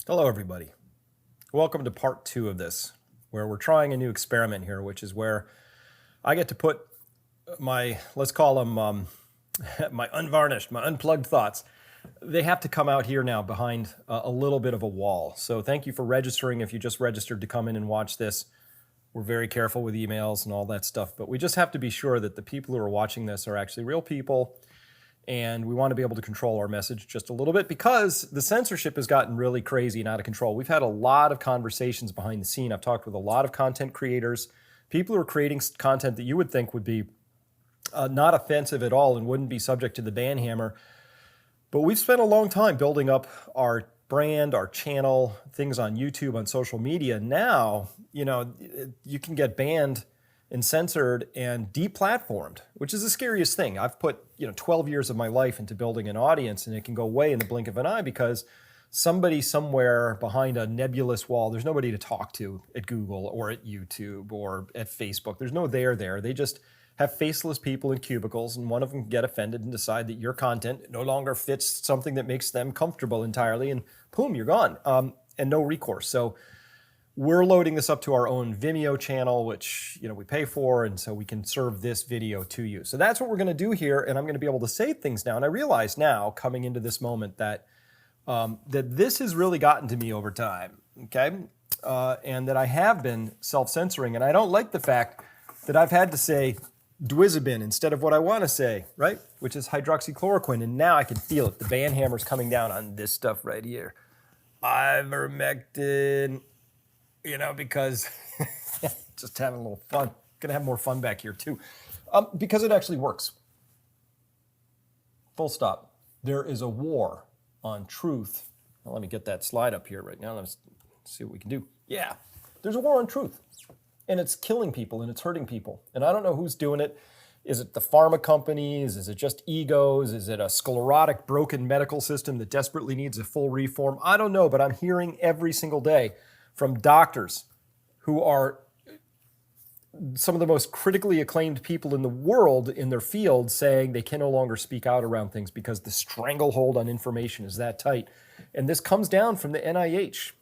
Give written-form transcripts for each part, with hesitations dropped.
Hello, everybody. Welcome to part 2 of this, where we're trying a new experiment here, which is where I get to put my, let's call them my unvarnished, my unplugged thoughts. They have to come out here now behind a little bit of a wall. So thank you for registering. If you just registered to come in and watch this, we're very careful with emails and all that stuff, but we just have to be sure that the people who are watching this are actually real people. And we want to be able to control our message just a little bit because the censorship has gotten really crazy and out of control. We've had a lot of conversations behind the scene. I've talked with a lot of content creators, people who are creating content that you would think would be not offensive at all and wouldn't be subject to the ban hammer. But we've spent a long time building up our brand, our channel, things on YouTube, on social media. Now, you can get banned and censored and deplatformed, which is the scariest thing. I've put 12 years of my life into building an audience, and it can go away in the blink of an eye because somebody somewhere behind a nebulous wall, there's nobody to talk to at Google or at YouTube or at Facebook. There's no there. They just have faceless people in cubicles, and one of them can get offended and decide that your content no longer fits something that makes them comfortable entirely, and boom, you're gone, and no recourse. So we're loading this up to our own Vimeo channel, which we pay for, and so we can serve this video to you. So that's what we're going to do here, and I'm going to be able to say things now. And I realize now, coming into this moment, that that this has really gotten to me over time, okay? And that I have been self-censoring, and I don't like the fact that I've had to say Dwizabin instead of what I want to say, right? Which is hydroxychloroquine, and now I can feel it. The ban hammer's coming down on this stuff right here. Ivermectin. Because just having a little fun. Gonna have more fun back here too. Because it actually works. Full stop. There is a war on truth. Well, let me get that slide up here right now. Let's see what we can do. Yeah, there's a war on truth. And it's killing people and it's hurting people. And I don't know who's doing it. Is it the pharma companies? Is it just egos? Is it a sclerotic, broken medical system that desperately needs a full reform? I don't know, but I'm hearing every single day from doctors who are some of the most critically acclaimed people in the world in their field saying they can no longer speak out around things because the stranglehold on information is that tight. And this comes down from the NIH.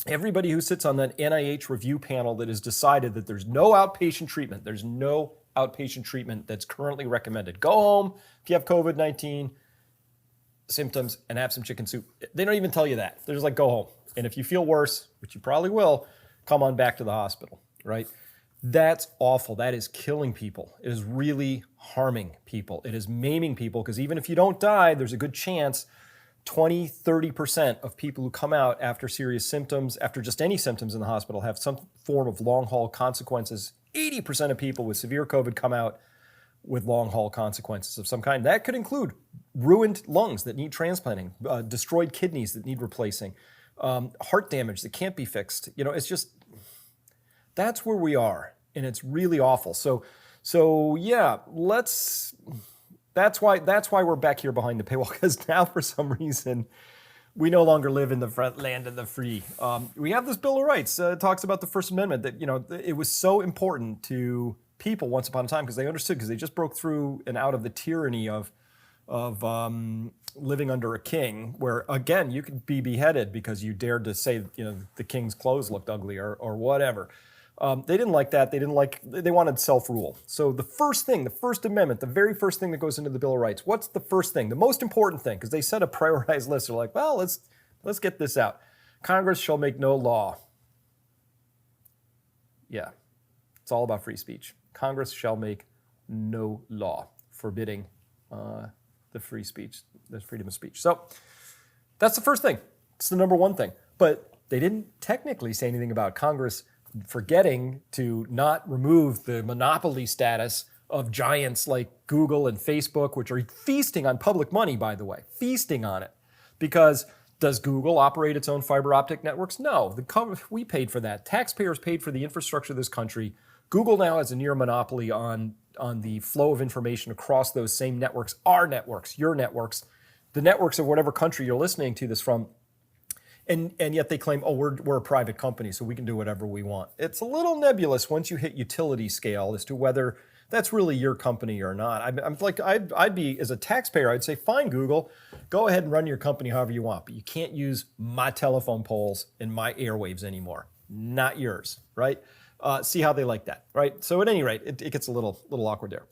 Everybody who sits on that NIH review panel that has decided that there's no outpatient treatment, there's no outpatient treatment that's currently recommended. Go home if you have COVID-19 symptoms and have some chicken soup. They don't even tell you that. They're just like, go home. And if you feel worse, which you probably will, come on back to the hospital, right? That's awful. That is killing people. It is really harming people. It is maiming people because even if you don't die, there's a good chance 20, 30% of people who come out after serious symptoms, after just any symptoms in the hospital, have some form of long-haul consequences. 80% of people with severe COVID come out with long-haul consequences of some kind. That could include ruined lungs that need transplanting, destroyed kidneys that need replacing, heart damage that can't be fixed. It's just, that's where we are, and it's really awful. So yeah, that's why we're back here behind the paywall, because now for some reason we no longer live in the land of the free. We have this Bill of Rights. It talks about the First Amendment, that it was so important to people once upon a time because they understood, because they just broke through and out of the tyranny of living under a king, where again you could be beheaded because you dared to say the king's clothes looked ugly or whatever. They didn't like that. They wanted self-rule. So the First Amendment, the very first thing that goes into the Bill of Rights, what's the first thing? The most important thing, because they set a prioritized list. They're like, well, let's get this out. Congress shall make no law. Yeah, it's all about free speech. Congress shall make no law forbidding the free speech, the freedom of speech. So that's the first thing. It's the number one thing. But they didn't technically say anything about Congress forgetting to not remove the monopoly status of giants like Google and Facebook, which are feasting on public money, by the way, feasting on it. Because does Google operate its own fiber optic networks? No, we paid for that. Taxpayers paid for the infrastructure of this country. Google now has a near monopoly on the flow of information across those same networks, our networks, your networks, the networks of whatever country you're listening to this from. And yet they claim, oh, we're a private company, so we can do whatever we want. It's a little nebulous once you hit utility scale as to whether That's really your company or not. I'd be, as a taxpayer, I'd say, fine, Google, go ahead and run your company however you want, but you can't use my telephone poles and my airwaves anymore. Not yours, right? See how they like that, right? So at any rate, it gets a little awkward there.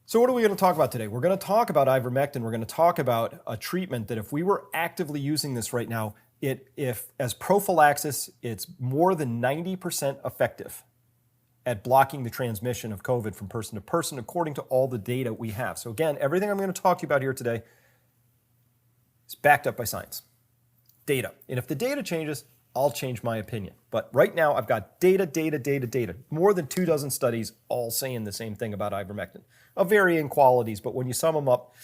So what are we going to talk about today? We're going to talk about ivermectin. We're going to talk about a treatment that if we were actively using this right now, if as prophylaxis, it's more than 90% effective at blocking the transmission of COVID from person to person, according to all the data we have. So again, everything I'm going to talk to you about here today is backed up by science, data. And if the data changes, I'll change my opinion. But right now, I've got data. More than 24 studies all saying the same thing about ivermectin, of varying qualities. But when you sum them up,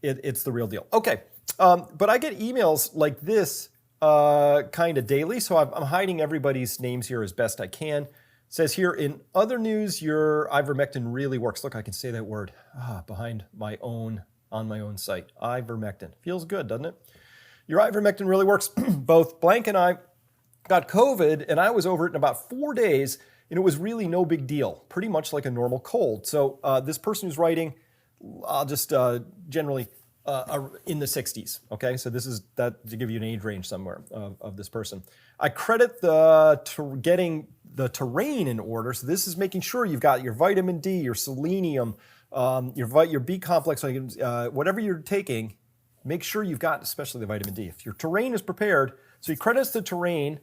it's the real deal. Okay, but I get emails like this kind of daily, so I'm hiding everybody's names here as best I can. It says here, in other news, your ivermectin really works. Look, I can say that word on my own site. Ivermectin. Feels good, doesn't it? Your ivermectin really works. Both Blank and I got COVID, and I was over it in about 4 days, and it was really no big deal, pretty much like a normal cold. So this person who's writing, I'll just generally in the 60s, okay? So this is that to give you an age range somewhere of this person. I credit getting the terrain in order. So this is making sure you've got your vitamin D, your selenium, your B complex, whatever you're taking. Make sure you've got, especially the vitamin D, if your terrain is prepared. So he credits the terrain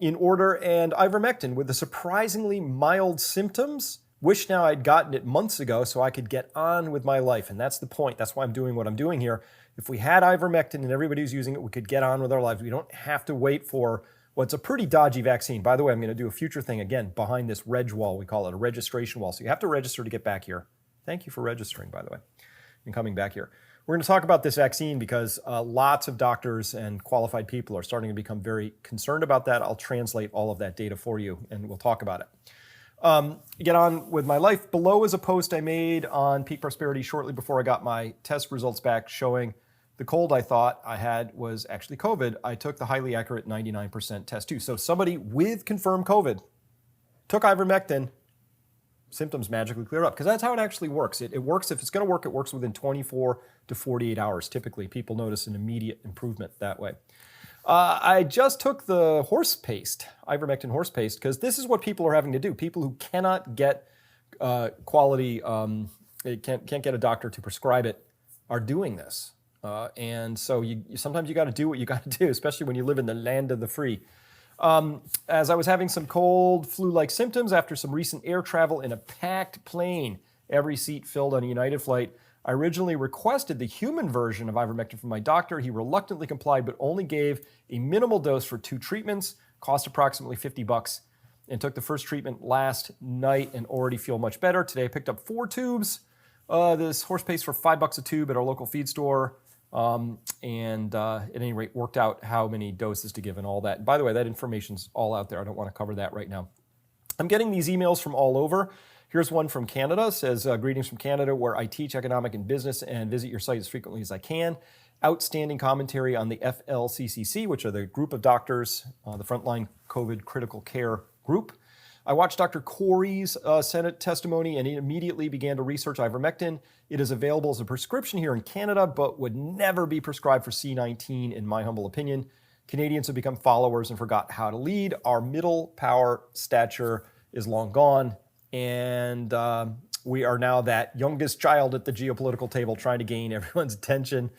in order and ivermectin with the surprisingly mild symptoms. Wish now I'd gotten it months ago so I could get on with my life. And that's the point. That's why I'm doing what I'm doing here. If we had ivermectin and everybody was using it, we could get on with our lives. We don't have to wait for what's a pretty dodgy vaccine. By the way, I'm going to do a future thing again behind this reg wall. We call it a registration wall. So you have to register to get back here. Thank you for registering, by the way, and coming back here. We're going to talk about this vaccine because lots of doctors and qualified people are starting to become very concerned about that. I'll translate all of that data for you, and we'll talk about it. Get on with my life. Below is a post I made on Peak Prosperity shortly before I got my test results back showing the cold I thought I had was actually COVID. I took the highly accurate 99% test too. So somebody with confirmed COVID took ivermectin, symptoms magically clear up, because that's how it actually works. It works, if it's going to work, it works within 24 to 48 hours. Typically, people notice an immediate improvement that way. I just took the horse paste, ivermectin horse paste, because this is what people are having to do. People who cannot get quality, can't get a doctor to prescribe it, are doing this. And so sometimes you got to do what you got to do, especially when you live in the land of the free. As I was having some cold, flu-like symptoms after some recent air travel in a packed plane, every seat filled on a United flight, I originally requested the human version of ivermectin from my doctor. He reluctantly complied, but only gave a minimal dose for 2 treatments, cost approximately $50, and took the first treatment last night and already feel much better. Today I picked up 4 tubes, this horse paste for $5 a tube at our local feed store. And at any rate, worked out how many doses to give and all that. And by the way, that information's all out there. I don't want to cover that right now. I'm getting these emails from all over. Here's one from Canada. It says, greetings from Canada, where I teach economic and business and visit your site as frequently as I can. Outstanding commentary on the FLCCC, which are the group of doctors, the frontline COVID critical care group. I watched Dr. Kory's Senate testimony and immediately began to research ivermectin. It is available as a prescription here in Canada, but would never be prescribed for C19, in my humble opinion. Canadians have become followers and forgot how to lead. Our middle power stature is long gone, and we are now that youngest child at the geopolitical table trying to gain everyone's attention.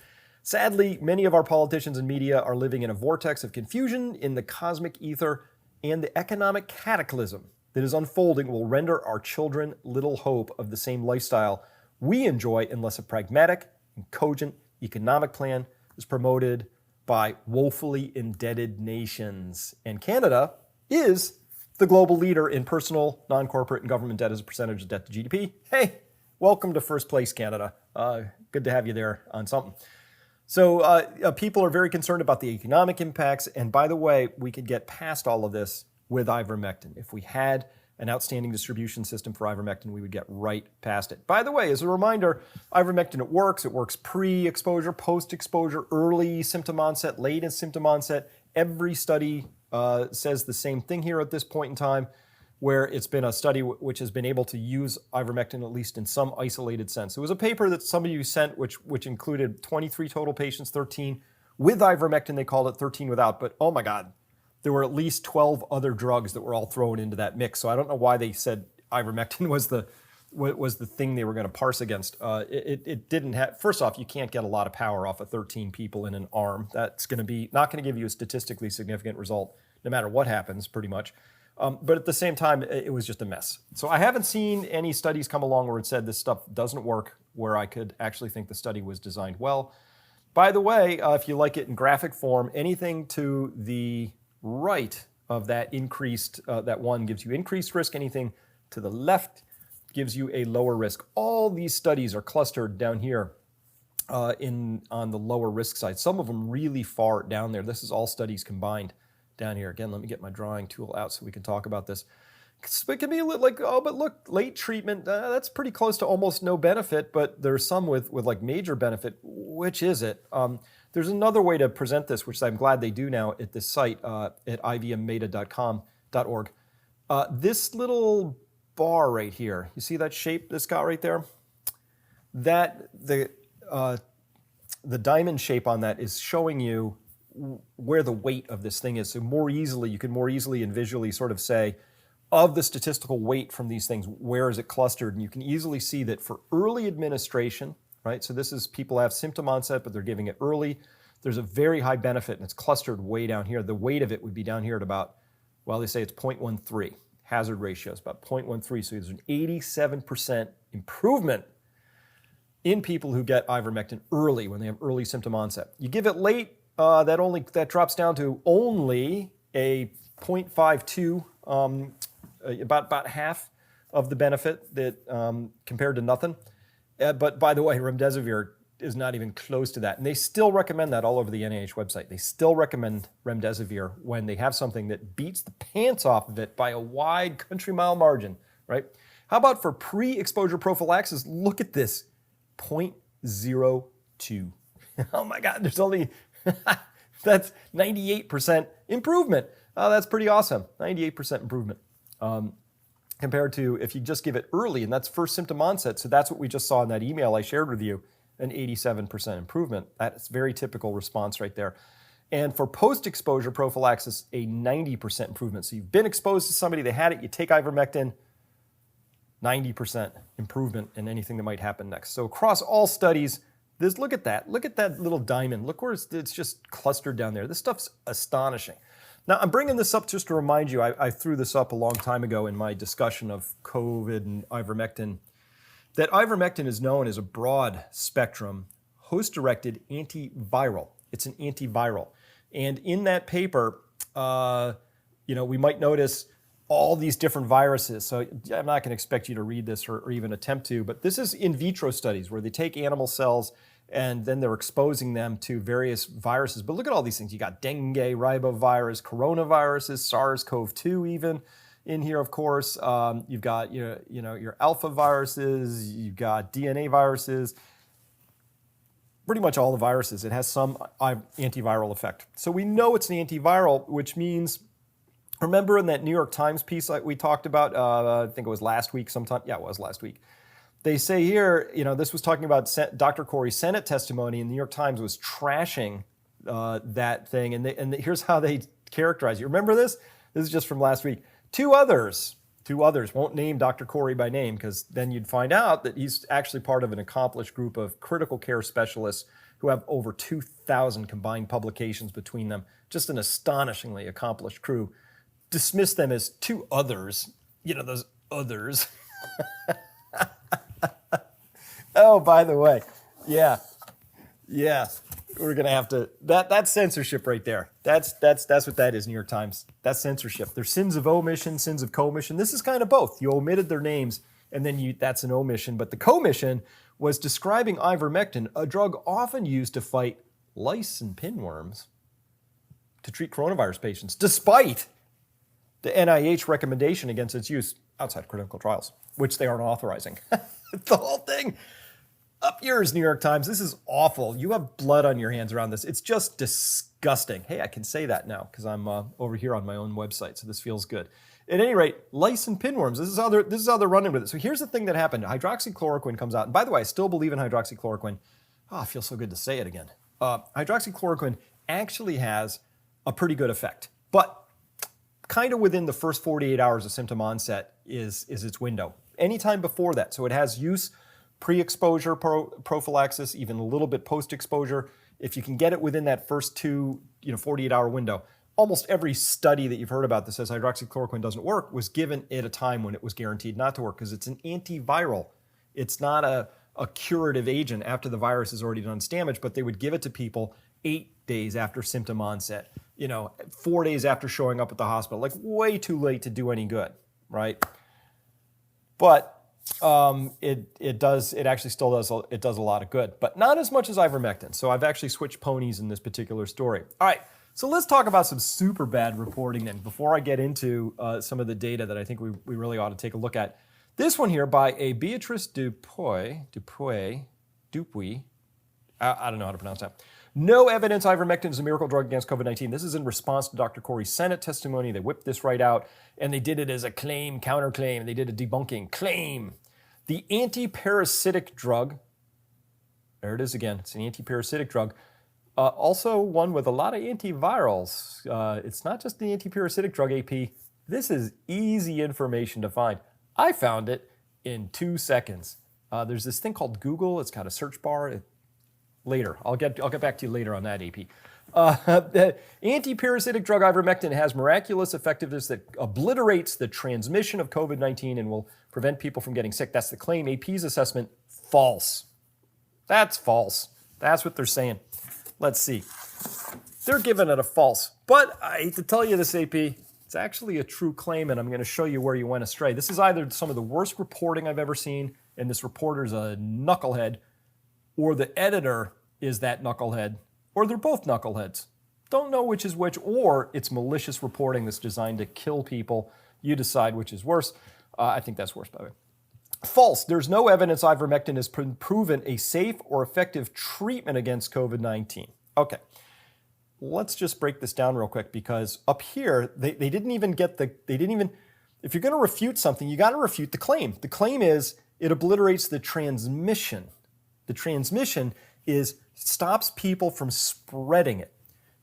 Sadly, many of our politicians and media are living in a vortex of confusion in the cosmic ether, and the economic cataclysm that is unfolding will render our children little hope of the same lifestyle we enjoy unless a pragmatic and cogent economic plan is promoted by woefully indebted nations. And Canada is the global leader in personal, non-corporate, and government debt as a percentage of debt to GDP. Hey, welcome to first place, Canada. Good to have you there on something. So people are very concerned about the economic impacts. And by the way, we could get past all of this with ivermectin. If we had an outstanding distribution system for ivermectin, we would get right past it. By the way, as a reminder, ivermectin, it works. It works pre-exposure, post-exposure, early symptom onset, late in symptom onset. Every study says the same thing here at this point in time. where it's been a study which has been able to use ivermectin, at least in some isolated sense. It was a paper that somebody you sent, which included 23 total patients, 13 with ivermectin, they called it, 13 without. But oh my God, there were at least 12 other drugs that were all thrown into that mix. So I don't know why they said ivermectin was the thing they were going to parse against. It didn't have, first off, you can't get a lot of power off of 13 people in an arm. That's going to be not going to give you a statistically significant result, no matter what happens, pretty much. But at the same time, it was just a mess. So I haven't seen any studies come along where it said this stuff doesn't work, where I could actually think the study was designed well. By the way, if you like it in graphic form, anything to the right of that increased, that one gives you increased risk. Anything to the left gives you a lower risk. All these studies are clustered down here on the lower risk side. Some of them really far down there. This is all studies combined down here. Again, let me get my drawing tool out so we can talk about this. It can be a little like, oh, but look, late treatment, that's pretty close to almost no benefit, but there's some with like major benefit. Which is it? There's another way to present this, which I'm glad they do now at this site at ivmmeta.org. This little bar right here, you see that shape this got right there? That the diamond shape on that is showing you where the weight of this thing is. So you can more easily and visually sort of say, of the statistical weight from these things, where is it clustered? And you can easily see that for early administration, right? So this is people have symptom onset, but they're giving it early. There's a very high benefit, and it's clustered way down here. The weight of it would be down here at about, well, they say it's 0.13. Hazard ratio is about 0.13. So there's an 87% improvement in people who get ivermectin early when they have early symptom onset. You give it late, that drops down to only a 0.52. About half of the benefit that compared to nothing. But by the way, remdesivir is not even close to that. And they still recommend that all over the NIH website. They still recommend remdesivir when they have something that beats the pants off of it by a wide country mile margin, right? How about for pre-exposure prophylaxis? Look at this, 0.02. Oh my God, there's only, that's 98% improvement. That's pretty awesome, 98% improvement. Compared to if you just give it early, and that's first symptom onset. So that's what we just saw in that email I shared with you, an 87% improvement. That's very typical response right there. And for post-exposure prophylaxis, a 90% improvement. So you've been exposed to somebody, they had it, you take ivermectin, 90% improvement in anything that might happen next. So across all studies, look at that little diamond. Look where it's just clustered down there. This stuff's astonishing. Now, I'm bringing this up just to remind you, I threw this up a long time ago in my discussion of COVID and ivermectin, that ivermectin is known as a broad spectrum host-directed antiviral. It's an antiviral. And in that paper, we might notice all these different viruses. So I'm not going to expect you to read this or even attempt to, but this is in vitro studies where they take animal cells and then they're exposing them to various viruses. But look at all these things. You got dengue, ribovirus, coronaviruses, SARS-CoV-2 even in here, of course. You've got your alpha viruses, you've got DNA viruses, pretty much all the viruses. It has some antiviral effect. So we know it's an antiviral, which means, remember in that New York Times piece like we talked about, I think it was last week sometime. Yeah, it was last week. They say here, this was talking about Dr. Kory's Senate testimony, and the New York Times was trashing that thing. And here's how they characterize it. Remember this? This is just from last week. Two others, won't name Dr. Kory by name because then you'd find out that he's actually part of an accomplished group of critical care specialists who have over 2,000 combined publications between them. Just an astonishingly accomplished crew. Dismiss them as two others, those others. Oh, by the way, yeah, we're gonna have to. That's censorship right there. That's what that is. New York Times. That's censorship. There's sins of omission, sins of commission. This is kind of both. You omitted their names, and then that's an omission. But the commission was describing ivermectin, a drug often used to fight lice and pinworms, to treat coronavirus patients, despite the NIH recommendation against its use outside clinical trials, which they aren't authorizing. The whole thing. Up yours, New York Times. This is awful. You have blood on your hands around this. It's just disgusting. Hey, I can say that now because I'm over here on my own website, so this feels good. At any rate, lice and pinworms, this is how they're running with it. So here's the thing that happened. Hydroxychloroquine comes out. And by the way, I still believe in hydroxychloroquine. Oh, I feel so good to say it again. Hydroxychloroquine actually has a pretty good effect. But kind of within the first 48 hours of symptom onset is its window. Anytime before that. So it has use pre-exposure prophylaxis, even a little bit post-exposure. If you can get it within that first 48-hour window. Almost every study that you've heard about that says hydroxychloroquine doesn't work was given at a time when it was guaranteed not to work because it's an antiviral. It's not a curative agent after the virus has already done its damage, but they would give it to people 8 days after symptom onset, 4 days after showing up at the hospital, like way too late to do any good, right? But it actually still does a lot of good, but not as much as ivermectin. So I've actually switched ponies in this particular story. All right, so let's talk about some super bad reporting then before I get into some of the data that I think we really ought to take a look at. This one here by a Beatrice Dupuy. I don't know how to pronounce that. No evidence ivermectin is a miracle drug against COVID-19. This is in response to Dr. Kory's Senate testimony. They whipped this right out, and they did it as a claim, counterclaim. They did a debunking claim. The anti-parasitic drug, there it is again, it's an anti-parasitic drug, also one with a lot of antivirals. It's not just the anti-parasitic drug, AP. This is easy information to find. I found it in 2 seconds. There's this thing called Google. It's got a search bar. Later, I'll get back to you later on that, AP. The anti-parasitic drug ivermectin has miraculous effectiveness that obliterates the transmission of COVID-19 and will prevent people from getting sick. That's the claim. AP's assessment, false. That's false. That's what they're saying. Let's see. They're giving it a false. But I hate to tell you this, AP, it's actually a true claim, and I'm going to show you where you went astray. This is either some of the worst reporting I've ever seen, and this reporter's a knucklehead, or the editor is that knucklehead, or they're both knuckleheads. Don't know which is which, or it's malicious reporting that's designed to kill people. You decide which is worse. I think that's worse, by the way. False. There's no evidence ivermectin has proven a safe or effective treatment against COVID-19. Okay, let's just break this down real quick because up here, they didn't even, if you're going to refute something, you got to refute the claim. The claim is it obliterates the transmission. The transmission stops people from spreading it.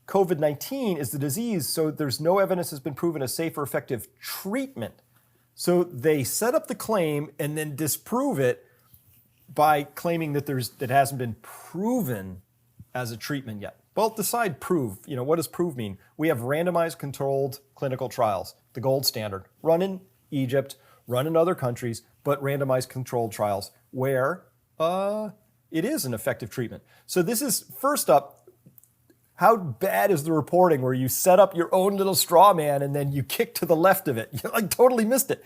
COVID-19 is the disease, so there's no evidence has been proven a safe or effective treatment. So they set up the claim and then disprove it by claiming that it hasn't been proven as a treatment yet. Well, decide prove. What does prove mean? We have randomized controlled clinical trials, the gold standard, run in Egypt, run in other countries, but randomized controlled trials where it is an effective treatment. So this is, first up, how bad is the reporting where you set up your own little straw man and then you kick to the left of it? You totally missed it.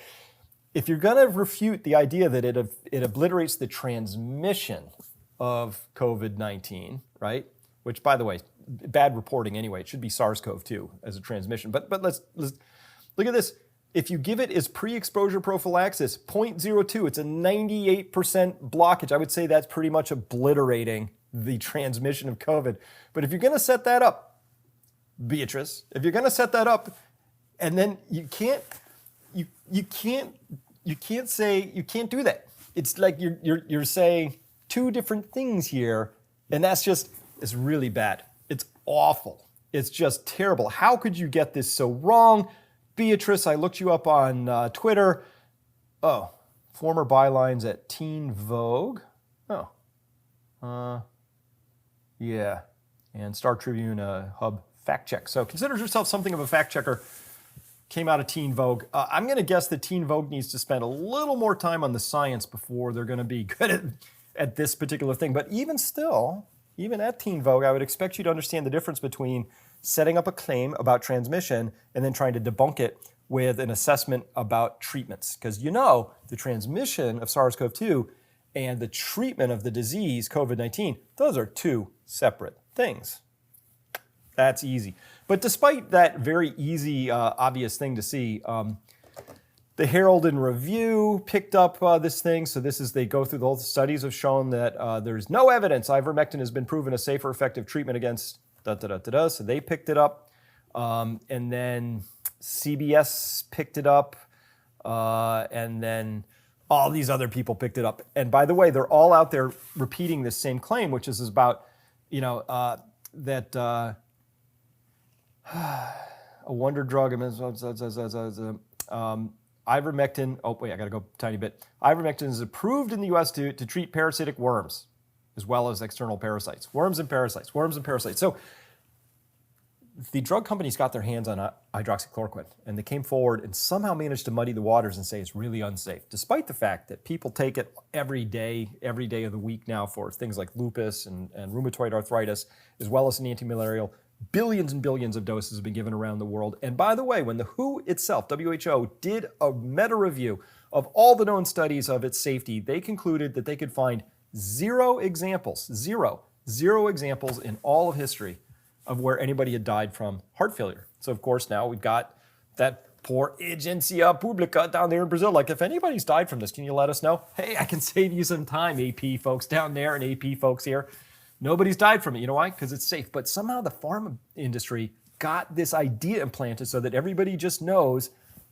If you're going to refute the idea that it obliterates the transmission of COVID-19, right? Which, by the way, bad reporting anyway. It should be SARS-CoV-2 as a transmission. But let's look at this. If you give it as pre-exposure prophylaxis, 0.02, it's a 98% blockage. I would say that's pretty much obliterating the transmission of COVID. But if you're going to set that up, Beatrice, if you're going to set that up, and then you can't do that. It's like you're saying two different things here, and it's really bad. It's awful. It's just terrible. How could you get this so wrong? Beatrice, I looked you up on Twitter. Oh, former bylines at Teen Vogue. Oh, yeah. And Star Tribune Hub fact check. So consider yourself something of a fact checker. Came out of Teen Vogue. I'm going to guess that Teen Vogue needs to spend a little more time on the science before they're going to be good at this particular thing. But even still, even at Teen Vogue, I would expect you to understand the difference between setting up a claim about transmission and then trying to debunk it with an assessment about treatments. Because the transmission of SARS-CoV-2 and the treatment of the disease, COVID-19, those are two separate things. That's easy. But despite that very easy, obvious thing to see, the Herald and Review picked up this thing. So they go through the studies have shown that there's no evidence ivermectin has been proven a safe or effective treatment against so they picked it up. And then CBS picked it up, and then all these other people picked it up. And by the way, they're all out there repeating this same claim, which is about, that a wonder drug, ivermectin. Oh wait, I got to go a tiny bit. Ivermectin is approved in the U.S. to treat parasitic worms, as well as external parasites. Worms and parasites. So the drug companies got their hands on hydroxychloroquine, and they came forward and somehow managed to muddy the waters and say it's really unsafe, despite the fact that people take it every day of the week now for things like lupus and rheumatoid arthritis, as well as an antimalarial. Billions and billions of doses have been given around the world. And by the way, when the WHO itself, WHO, did a meta-review of all the known studies of its safety, they concluded that they could find zero examples in all of history of where anybody had died from heart failure. So of course now we've got that poor Agência Pública down there in Brazil. Like, if anybody's died from this, can you let us know? Hey, I can save you some time, AP folks down there and AP folks here. Nobody's died from it. You know why? Because it's safe. But somehow the pharma industry got this idea implanted so that everybody just knows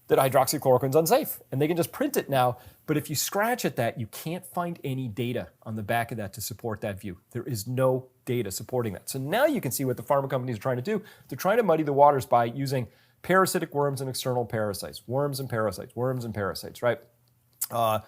that hydroxychloroquine is unsafe, and they can just print it now. But if you scratch at that, you can't find any data on the back of that to support that view. There is no data supporting that. So now you can see what the pharma companies are trying to do. They're trying to muddy the waters by using parasitic worms and external parasites. Worms and parasites, right? Or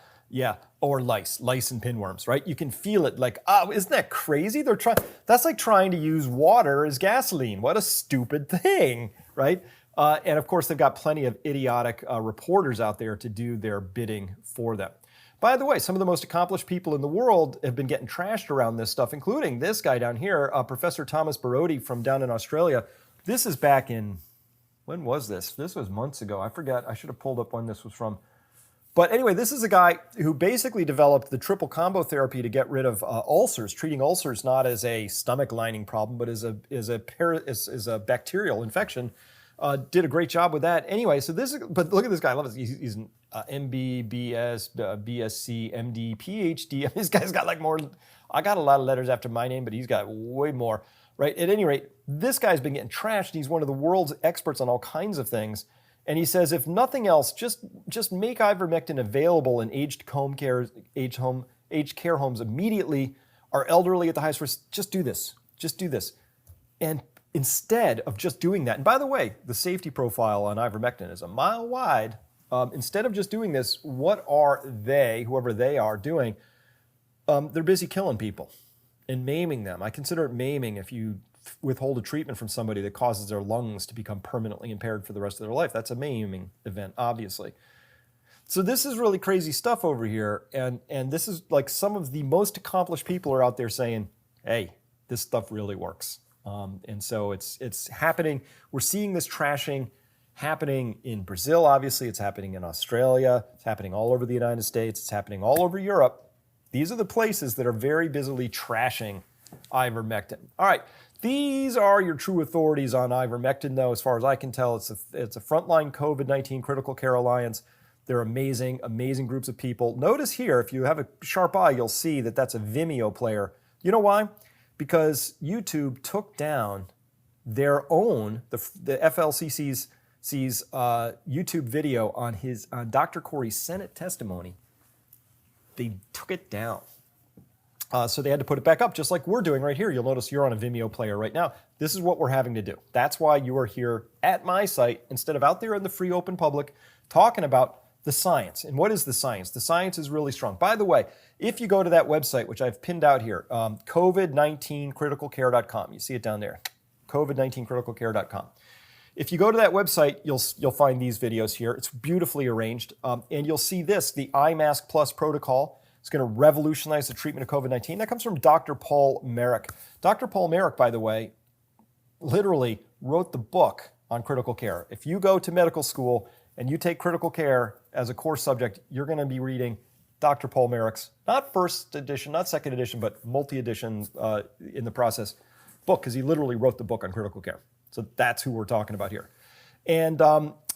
lice and pinworms, right? You can feel it like, isn't that crazy? That's like trying to use water as gasoline. What a stupid thing, right? And of course, they've got plenty of idiotic reporters out there to do their bidding for them. By the way, some of the most accomplished people in the world have been getting trashed around this stuff, including this guy down here, Professor Thomas Borody from down in Australia. This is back in, when was this? This was months ago. I forgot. I should have pulled up when this was from. But anyway, this is a guy who basically developed the triple combo therapy to get rid of ulcers, treating ulcers not as a stomach lining problem, but as a bacterial infection. Did a great job with that. Anyway, but look at this guy. I love this. He's an MBBS, BSc, MD, PhD. This guy's got like more. I got a lot of letters after my name, but he's got way more, right? At any rate, this guy's been getting trashed. He's one of the world's experts on all kinds of things. And he says, if nothing else, just make ivermectin available in aged care homes immediately. Our elderly at the highest risk, just do this. And instead of just doing that, and by the way, the safety profile on ivermectin is a mile wide. Instead of just doing this, what are they, whoever they are, doing? They're busy killing people and maiming them. I consider it maiming if you withhold a treatment from somebody that causes their lungs to become permanently impaired for the rest of their life. That's a maiming event, obviously. So this is really crazy stuff over here, and this is like some of the most accomplished people are out there saying, hey, this stuff really works. And so it's happening. We're seeing this trashing happening in Brazil, obviously. It's happening in Australia. It's happening all over the United States. It's happening all over Europe. These are the places that are very busily trashing ivermectin. All right. These are your true authorities on ivermectin, though. As far as I can tell, it's a frontline COVID-19 critical care alliance. They're amazing, amazing groups of people. Notice here, if you have a sharp eye, you'll see that that's a Vimeo player. You know why? Because YouTube took down their own, the FLCC's YouTube video on Dr. Kory's Senate testimony. They took it down. So they had to put it back up, just like we're doing right here. You'll notice you're on a Vimeo player right now. This is what we're having to do. That's why you are here at my site instead of out there in the free open public talking about the science. And what is the science? The science is really strong. By the way, if you go to that website, which I've pinned out here, COVID19criticalcare.com, you see it down there, COVID19criticalcare.com. If you go to that website, you'll find these videos here. It's beautifully arranged. And you'll see this, the iMask Plus protocol. It's going to revolutionize the treatment of COVID-19. That comes from Dr. Paul Marik. Dr. Paul Marik, by the way, literally wrote the book on critical care. If you go to medical school and you take critical care as a course subject, you're going to be reading Dr. Paul Marik's, not first edition, not second edition, but multi-edition in the process book, because he literally wrote the book on critical care. So that's who we're talking about here. And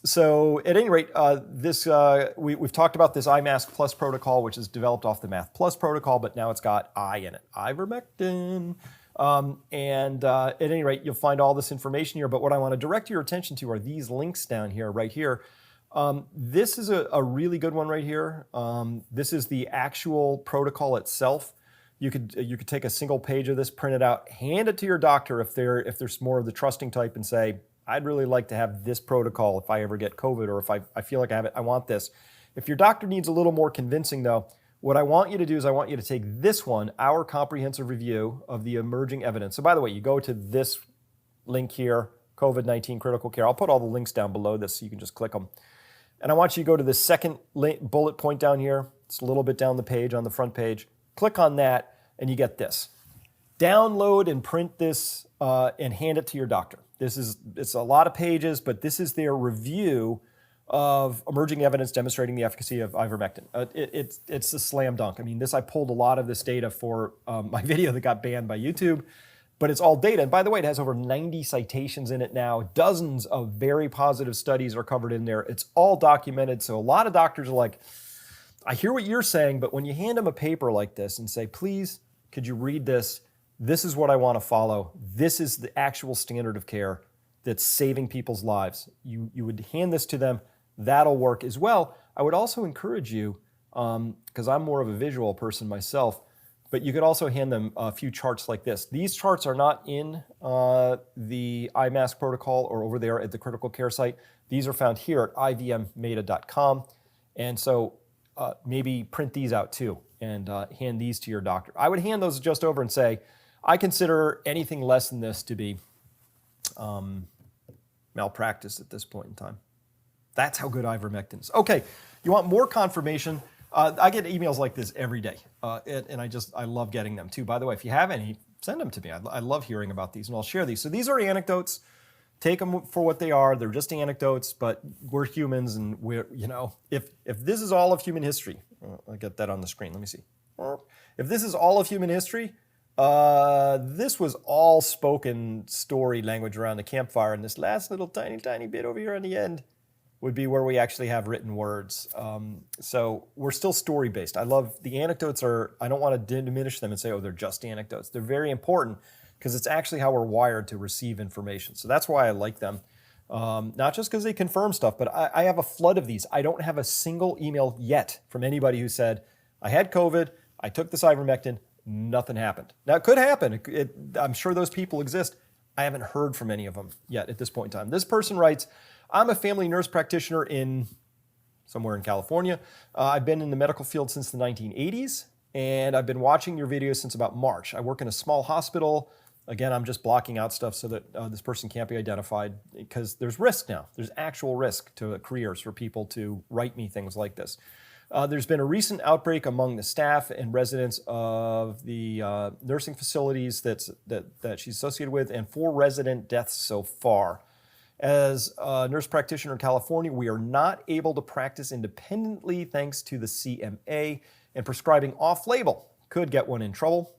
so at any rate, we've talked about this iMask Plus protocol, which is developed off the Math Plus protocol, but now it's got I in it. Ivermectin. At any rate, you'll find all this information here. But what I want to direct your attention to are these links down here, right here. This is a really good one right here. This is the actual protocol itself. You could take a single page of this, print it out, hand it to your doctor if there's more of the trusting type, and say, I'd really like to have this protocol if I ever get COVID, or if I feel like I have it, I want this. If your doctor needs a little more convincing though, what I want you to do is I want you to take this one, our comprehensive review of the emerging evidence. So by the way, you go to this link here, COVID-19 critical care. I'll put all the links down below this so you can just click them. And I want you to go to the second bullet point down here. It's a little bit down the page on the front page. Click on that and you get this. Download and print this and hand it to your doctor. It's a lot of pages, but this is their review of emerging evidence demonstrating the efficacy of ivermectin. It's a slam dunk. I mean, I pulled a lot of this data for my video that got banned by YouTube, but it's all data. And by the way, it has over 90 citations in it now. Dozens of very positive studies are covered in there. It's all documented. So a lot of doctors are like, I hear what you're saying, but when you hand them a paper like this and say, please, could you read this? This is what I want to follow. This is the actual standard of care that's saving people's lives. You would hand this to them. That'll work as well. I would also encourage you, because I'm more of a visual person myself, but you could also hand them a few charts like this. These charts are not in the iMask protocol or over there at the critical care site. These are found here at ivmmeta.com. And so maybe print these out too and hand these to your doctor. I would hand those just over and say, I consider anything less than this to be malpractice at this point in time. That's how good ivermectin is. Okay, you want more confirmation? I get emails like this every day, and I love getting them too. By the way, if you have any, send them to me. I love hearing about these, and I'll share these. So these are anecdotes. Take them for what they are. They're just anecdotes, but we're humans, and if this is all of human history, I'll get that on the screen. Let me see. If this is all of human history, this was all spoken story language around the campfire, and this last little tiny bit over here on the end would be where we actually have written words. So we're still story-based. I love the anecdotes. I don't want to diminish them and say, oh, they're just anecdotes. They're very important because it's actually how we're wired to receive information. So that's why I like them. Not just because they confirm stuff, but I have a flood of these. I don't have a single email yet from anybody who said, I had COVID, I took this ivermectin, nothing happened. Now, it could happen. I'm sure those people exist. I haven't heard from any of them yet at this point in time. This person writes, I'm a family nurse practitioner somewhere in California. I've been in the medical field since the 1980s, and I've been watching your videos since about March. I work in a small hospital. Again, I'm just blocking out stuff so that this person can't be identified because there's risk now. There's actual risk to careers for people to write me things like this. There's been a recent outbreak among the staff and residents of the nursing facilities that she's associated with, and 4 resident deaths so far. As a nurse practitioner in California, we are not able to practice independently thanks to the CMA, and prescribing off-label could get one in trouble.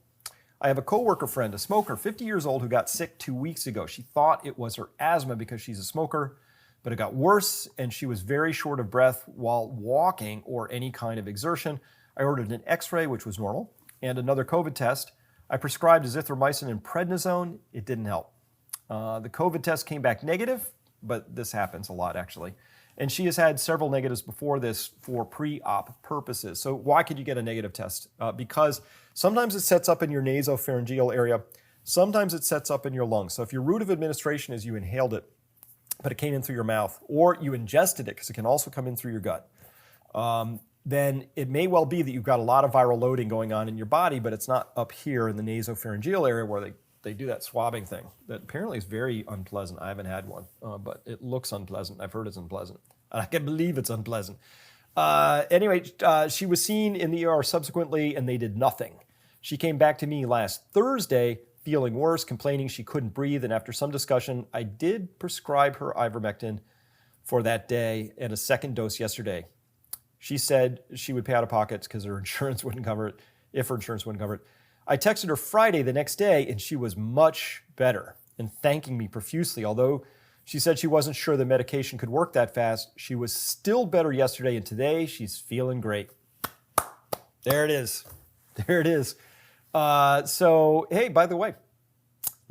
I have a coworker friend, a smoker, 50 years old, who got sick 2 weeks ago. She thought it was her asthma because she's a smoker, but it got worse, and she was very short of breath while walking or any kind of exertion. I ordered an x-ray, which was normal, and another COVID test. I prescribed azithromycin and prednisone. It didn't help. The COVID test came back negative, but this happens a lot actually. And she has had several negatives before this for pre-op purposes. So why could you get a negative test? Because sometimes it sets up in your nasopharyngeal area. Sometimes it sets up in your lungs. So if your route of administration is you inhaled it, but it came in through your mouth, or you ingested it, because it can also come in through your gut, then it may well be that you've got a lot of viral loading going on in your body, but it's not up here in the nasopharyngeal area where they do that swabbing thing that apparently is very unpleasant. I haven't had one, but it looks unpleasant. I've heard it's unpleasant. I can't believe it's unpleasant. Anyway, she was seen in the ER subsequently, and they did nothing. She came back to me last Thursday feeling worse, complaining she couldn't breathe, and after some discussion, I did prescribe her ivermectin for that day and a second dose yesterday. She said she would pay out of pocket because her insurance wouldn't cover it, if her insurance wouldn't cover it. I texted her Friday the next day, and she was much better and thanking me profusely. Although she said she wasn't sure the medication could work that fast, she was still better yesterday, and today she's feeling great. There it is. There it is. So, hey, by the way,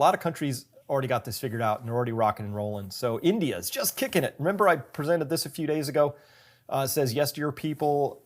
lot of countries already got this figured out and they're already rocking and rolling. So India is just kicking it. Remember I presented this a few days ago. It says, yes, dear people,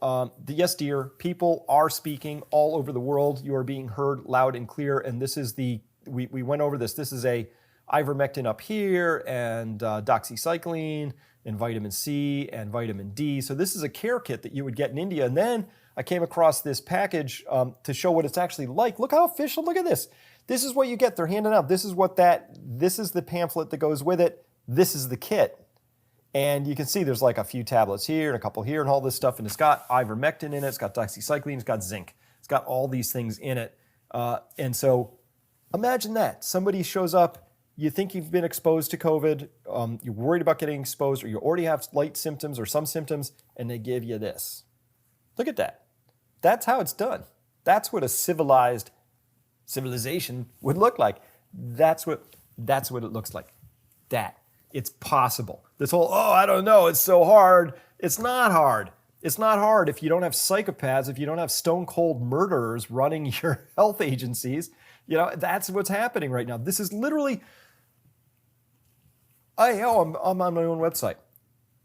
people are speaking all over the world. You are being heard loud and clear. And this is we went over this. This is a ivermectin up here and doxycycline and vitamin C and vitamin D. So this is a care kit that you would get in India. And then I came across this package to show what it's actually like. Look how official, look at this. This is what you get, they're handing out. This is the pamphlet that goes with it. This is the kit. And you can see there's like a few tablets here and a couple here and all this stuff. And it's got ivermectin in it, it's got doxycycline, it's got zinc. It's got all these things in it. And so imagine that. Somebody shows up, you think you've been exposed to COVID, you're worried about getting exposed, or you already have light symptoms or some symptoms, and they give you this. Look at that. That's how it's done. That's what a civilization would look like. That's what it looks like. That. It's possible. This whole, I don't know, it's so hard. It's not hard. It's not hard if you don't have psychopaths, if you don't have stone cold murderers running your health agencies. You know, that's what's happening right now. This is literally, I'm on my own website.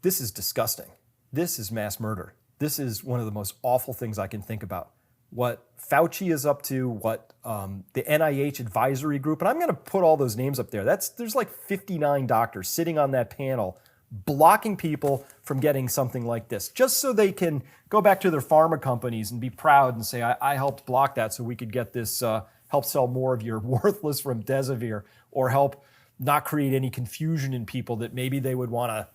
This is disgusting. This is mass murder. This is one of the most awful things I can think about. What Fauci is up to, what the NIH advisory group, and I'm going to put all those names up there. There's like 59 doctors sitting on that panel blocking people from getting something like this, just so they can go back to their pharma companies and be proud and say, I helped block that so we could get this, help sell more of your worthless remdesivir, or help not create any confusion in people that maybe they would want to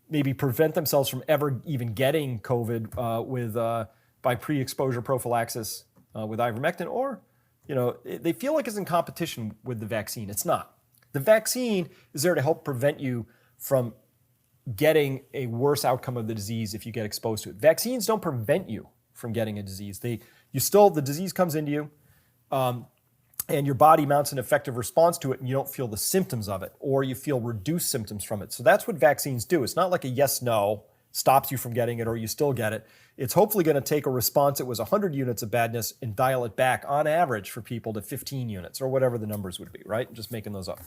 maybe prevent themselves from ever even getting COVID by pre-exposure prophylaxis with ivermectin, or, they feel like it's in competition with the vaccine. It's not. The vaccine is there to help prevent you from getting a worse outcome of the disease if you get exposed to it. Vaccines don't prevent you from getting a disease. The disease comes into you, and your body mounts an effective response to it, and you don't feel the symptoms of it, or you feel reduced symptoms from it. So that's what vaccines do. It's not like a yes-no stops you from getting it or you still get it. It's hopefully going to take a response that was 100 units of badness and dial it back on average for people to 15 units or whatever the numbers would be, right? Just making those up.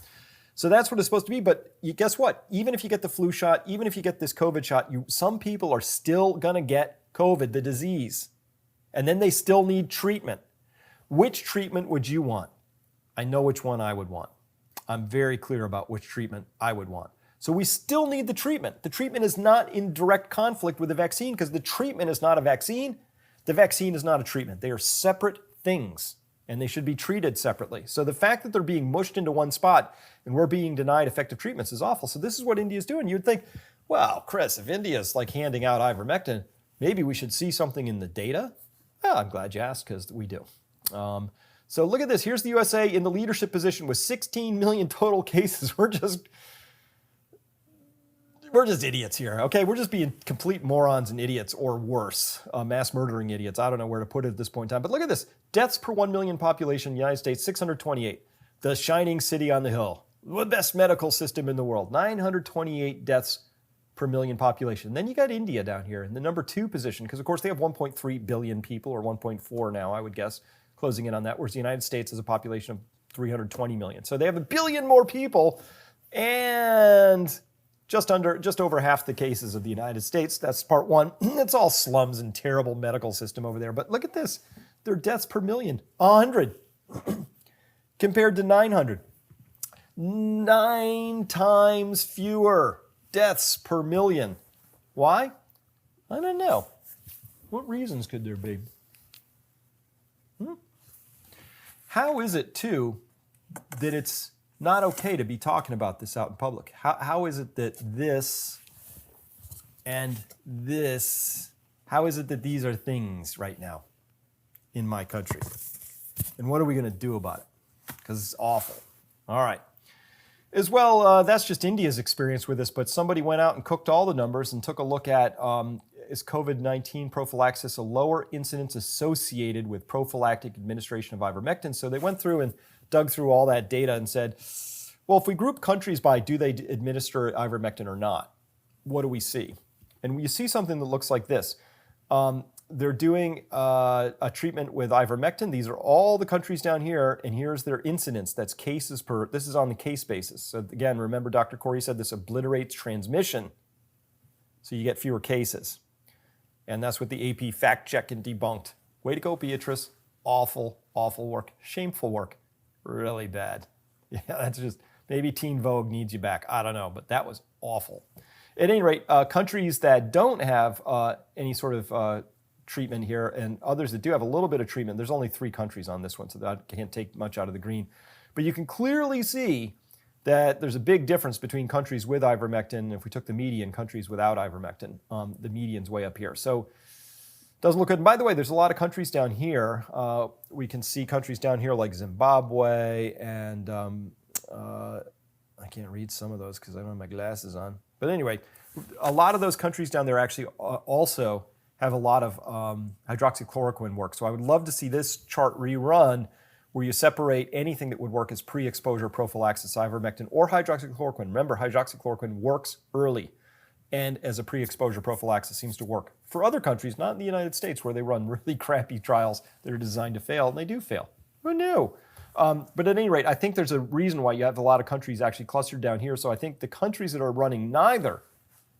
So that's what it's supposed to be. But guess what? Even if you get the flu shot, even if you get this COVID shot, some people are still going to get COVID, the disease. And then they still need treatment. Which treatment would you want? I know which one I would want. I'm very clear about which treatment I would want. So we still need the treatment. The treatment is not in direct conflict with the vaccine because the treatment is not a vaccine. The vaccine is not a treatment. They are separate things, and they should be treated separately. So the fact that they're being mushed into one spot and we're being denied effective treatments is awful. So this is what India's doing. You'd think, well, Chris, if India's like handing out ivermectin, maybe we should see something in the data. Well, I'm glad you asked, because we do. So look at this. Here's the USA in the leadership position with 16 million total cases. We're just idiots here, okay? We're just being complete morons and idiots, or worse, mass murdering idiots. I don't know where to put it at this point in time. But look at this. Deaths per 1 million population in the United States, 628. The shining city on the hill. The best medical system in the world. 928 deaths per million population. Then you got India down here in the number 2 position, because of course they have 1.3 billion people, or 1.4 now, I would guess, closing in on that, whereas the United States has a population of 320 million. So they have 1 billion more people, and just over half the cases of the United States. That's part one. It's all slums and terrible medical system over there. But look at this. Their deaths per million, 100 compared to 900. 9 times fewer deaths per million. Why? I don't know. What reasons could there be? How is it, too, that it's not okay to be talking about this out in public? How is it that this and this, how is it that these are things right now in my country? And what are we going to do about it? Because it's awful. All right. As well, that's just India's experience with this, but somebody went out and cooked all the numbers and took a look at, is COVID-19 prophylaxis a lower incidence associated with prophylactic administration of ivermectin? So they went through and dug through all that data and said, well, if we group countries by do they administer ivermectin or not, what do we see? And you see something that looks like this. they're doing a treatment with ivermectin. These are all the countries down here, and here's their incidence. That's cases per, this is on the case basis. So again, remember Dr. Kory said this obliterates transmission, so you get fewer cases. And that's what the AP fact-checked and debunked. Way to go, Beatrice. Awful, awful work. Shameful work. Really bad. Yeah, that's just, maybe Teen Vogue needs you back. I don't know, but that was awful. At any rate, countries that don't have any sort of treatment here, and others that do have a little bit of treatment, there's only 3 countries on this one, so that can't take much out of the green. But you can clearly see that there's a big difference between countries with ivermectin. If we took the median, countries without ivermectin, the median's way up here. So doesn't look good. And by the way, there's a lot of countries down here. We can see countries down here like Zimbabwe and I can't read some of those because I don't have my glasses on. But anyway, a lot of those countries down there actually also have a lot of hydroxychloroquine work. So I would love to see this chart rerun where you separate anything that would work as pre-exposure prophylaxis, ivermectin, or hydroxychloroquine. Remember, hydroxychloroquine works early, and as a pre-exposure prophylaxis seems to work. For other countries, not in the United States, where they run really crappy trials that are designed to fail, and they do fail. Who knew? But at any rate, I think there's a reason why you have a lot of countries actually clustered down here. So I think the countries that are running neither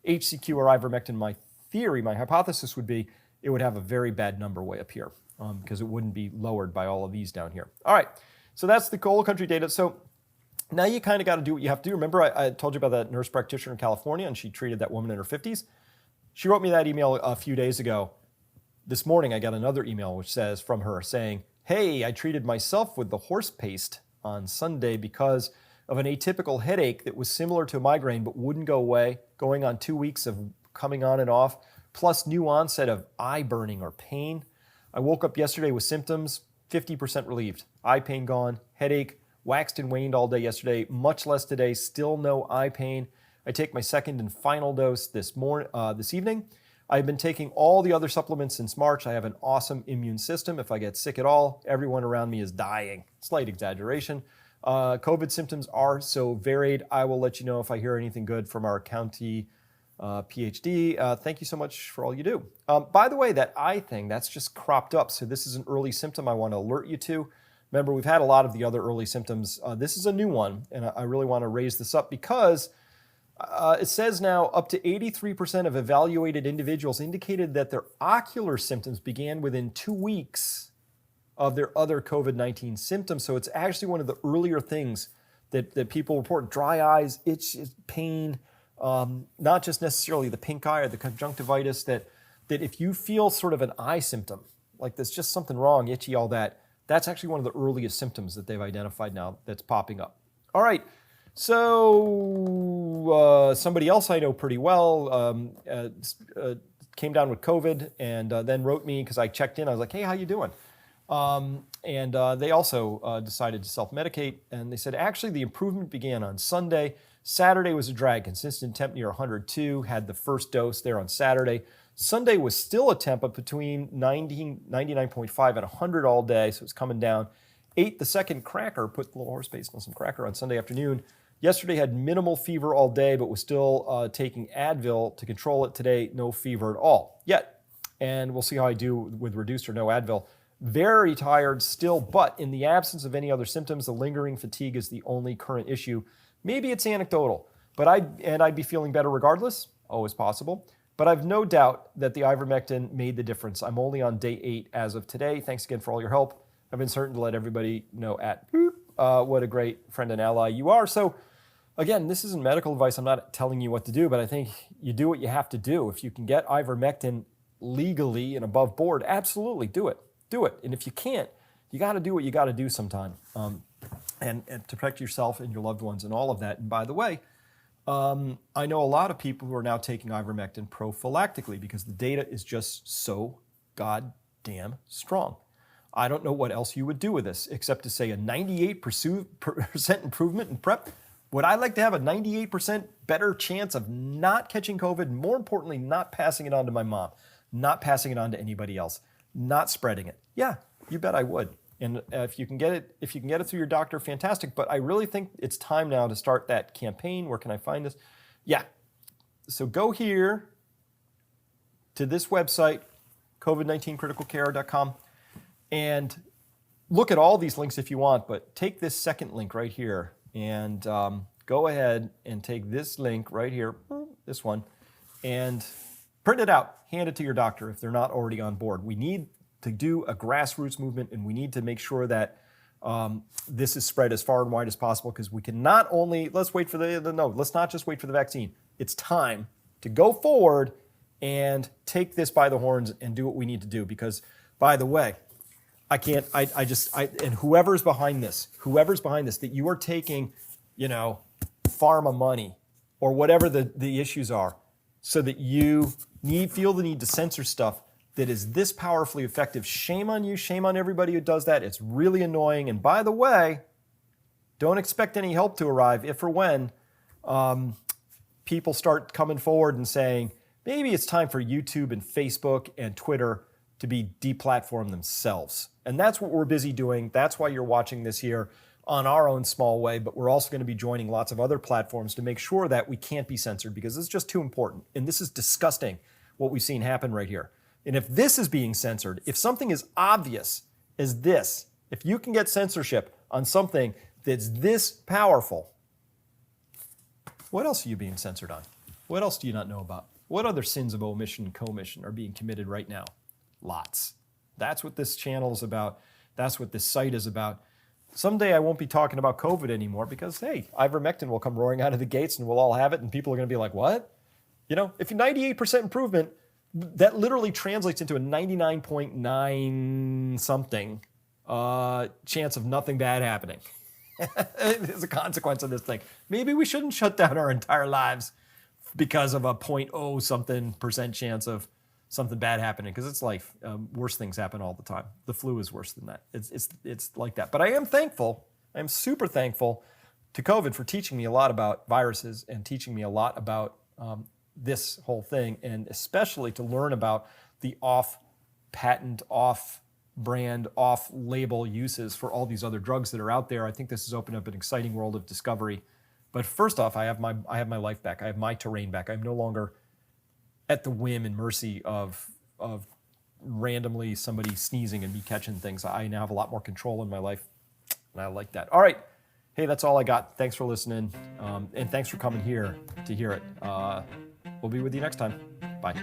HCQ or ivermectin, my theory, my hypothesis would be it would have a very bad number way up here because it wouldn't be lowered by all of these down here. All right, so that's the whole country data. So now you kind of got to do what you have to do. Remember I told you about that nurse practitioner in California, and she treated that woman in her 50s? She wrote me that email a few days ago. This morning I got another email which says from her saying, hey, I treated myself with the horse paste on Sunday because of an atypical headache that was similar to a migraine but wouldn't go away, going on 2 weeks of coming on and off, plus new onset of eye burning or pain. I woke up yesterday with symptoms, 50% relieved. Eye pain gone, headache, waxed and waned all day yesterday, much less today, still no eye pain. I take my second and final dose this evening. I've been taking all the other supplements since March. I have an awesome immune system. If I get sick at all, everyone around me is dying. Slight exaggeration. COVID symptoms are so varied. I will let you know if I hear anything good from our county PhD. Thank you so much for all you do. By the way, that eye thing, that's just cropped up. So this is an early symptom I want to alert you to. Remember, we've had a lot of the other early symptoms. This is a new one, and I really want to raise this up because it says now up to 83% of evaluated individuals indicated that their ocular symptoms began within 2 weeks of their other COVID-19 symptoms. So it's actually one of the earlier things that people report: dry eyes, itch, pain, not just necessarily the pink eye or the conjunctivitis, that if you feel sort of an eye symptom, like there's just something wrong, itchy, all that, that's actually one of the earliest symptoms that they've identified now that's popping up. All right. So somebody else I know pretty well came down with COVID and then wrote me because I checked in. I was like, hey, how you doing? And they also decided to self-medicate. And they said, actually, the improvement began on Sunday. Saturday was a drag, consistent temp near 102, had the first dose there on Saturday. Sunday was still a temp of between 99.5 and 100 all day, so it's coming down. Ate the second cracker, put a little horse paste on some cracker on Sunday afternoon. Yesterday had minimal fever all day, but was still taking Advil to control it. Today, no fever at all yet. And we'll see how I do with reduced or no Advil. Very tired still, but in the absence of any other symptoms, the lingering fatigue is the only current issue. Maybe it's anecdotal, but I'd be feeling better regardless. Always possible. But I've no doubt that the ivermectin made the difference. I'm only on day 8 as of today. Thanks again for all your help. I've been certain to let everybody know at what a great friend and ally you are. So again, this isn't medical advice. I'm not telling you what to do, but I think you do what you have to do. If you can get ivermectin legally and above board, absolutely do it. Do it. And if you can't, you got to do what you got to do sometime and to protect yourself and your loved ones and all of that. And by the way, I know a lot of people who are now taking ivermectin prophylactically because the data is just so goddamn strong. I don't know what else you would do with this except to say a 98% improvement in PrEP. Would I like to have a 98% better chance of not catching COVID? More importantly, not passing it on to my mom, not passing it on to anybody else, not spreading it. Yeah, you bet I would. And if you can get it through your doctor, fantastic. But I really think it's time now to start that campaign. Where can I find this? Yeah. So go here to this website, COVID19criticalcare.com. And look at all these links if you want, but take this second link right here and go ahead and take this link right here, this one, and print it out. Hand it to your doctor if they're not already on board. We need to do a grassroots movement, and we need to make sure that this is spread as far and wide as possible, because we can not only, let's not just wait for the vaccine. It's time to go forward and take this by the horns and do what we need to do, because, by the way, and whoever's behind this, that you are taking, pharma money or whatever the issues are, so that you feel the need to censor stuff that is this powerfully effective. Shame on you, shame on everybody who does that. It's really annoying. And by the way, don't expect any help to arrive if or when people start coming forward and saying, maybe it's time for YouTube and Facebook and Twitter to be deplatformed themselves. And that's what we're busy doing. That's why you're watching this here on our own small way, but we're also going to be joining lots of other platforms to make sure that we can't be censored, because it's just too important. And this is disgusting, what we've seen happen right here. And if this is being censored, if something as obvious as this, if you can get censorship on something that's this powerful, what else are you being censored on? What else do you not know about? What other sins of omission and commission are being committed right now? Lots. That's what this channel is about. That's what this site is about. Someday I won't be talking about COVID anymore, because, hey, Ivermectin will come roaring out of the gates and we'll all have it, and people are going to be like, what? If 98% improvement, that literally translates into a 99.9 something chance of nothing bad happening. As a consequence of this thing. Maybe we shouldn't shut down our entire lives because of a 0.0 something % chance of something bad happening, because it's life. Worse things happen all the time. The flu is worse than that. It's like that. But I am thankful. I am super thankful to COVID for teaching me a lot about viruses and teaching me a lot about this whole thing, and especially to learn about the off-patent, off-brand, off-label uses for all these other drugs that are out there. I think this has opened up an exciting world of discovery. But first off, I have my life back. I have my terrain back. I'm no longer at the whim and mercy of randomly somebody sneezing and me catching things. I now have a lot more control in my life, and I like that. All right. Hey, that's all I got. Thanks for listening, and thanks for coming here to hear it. We'll be with you next time. Bye.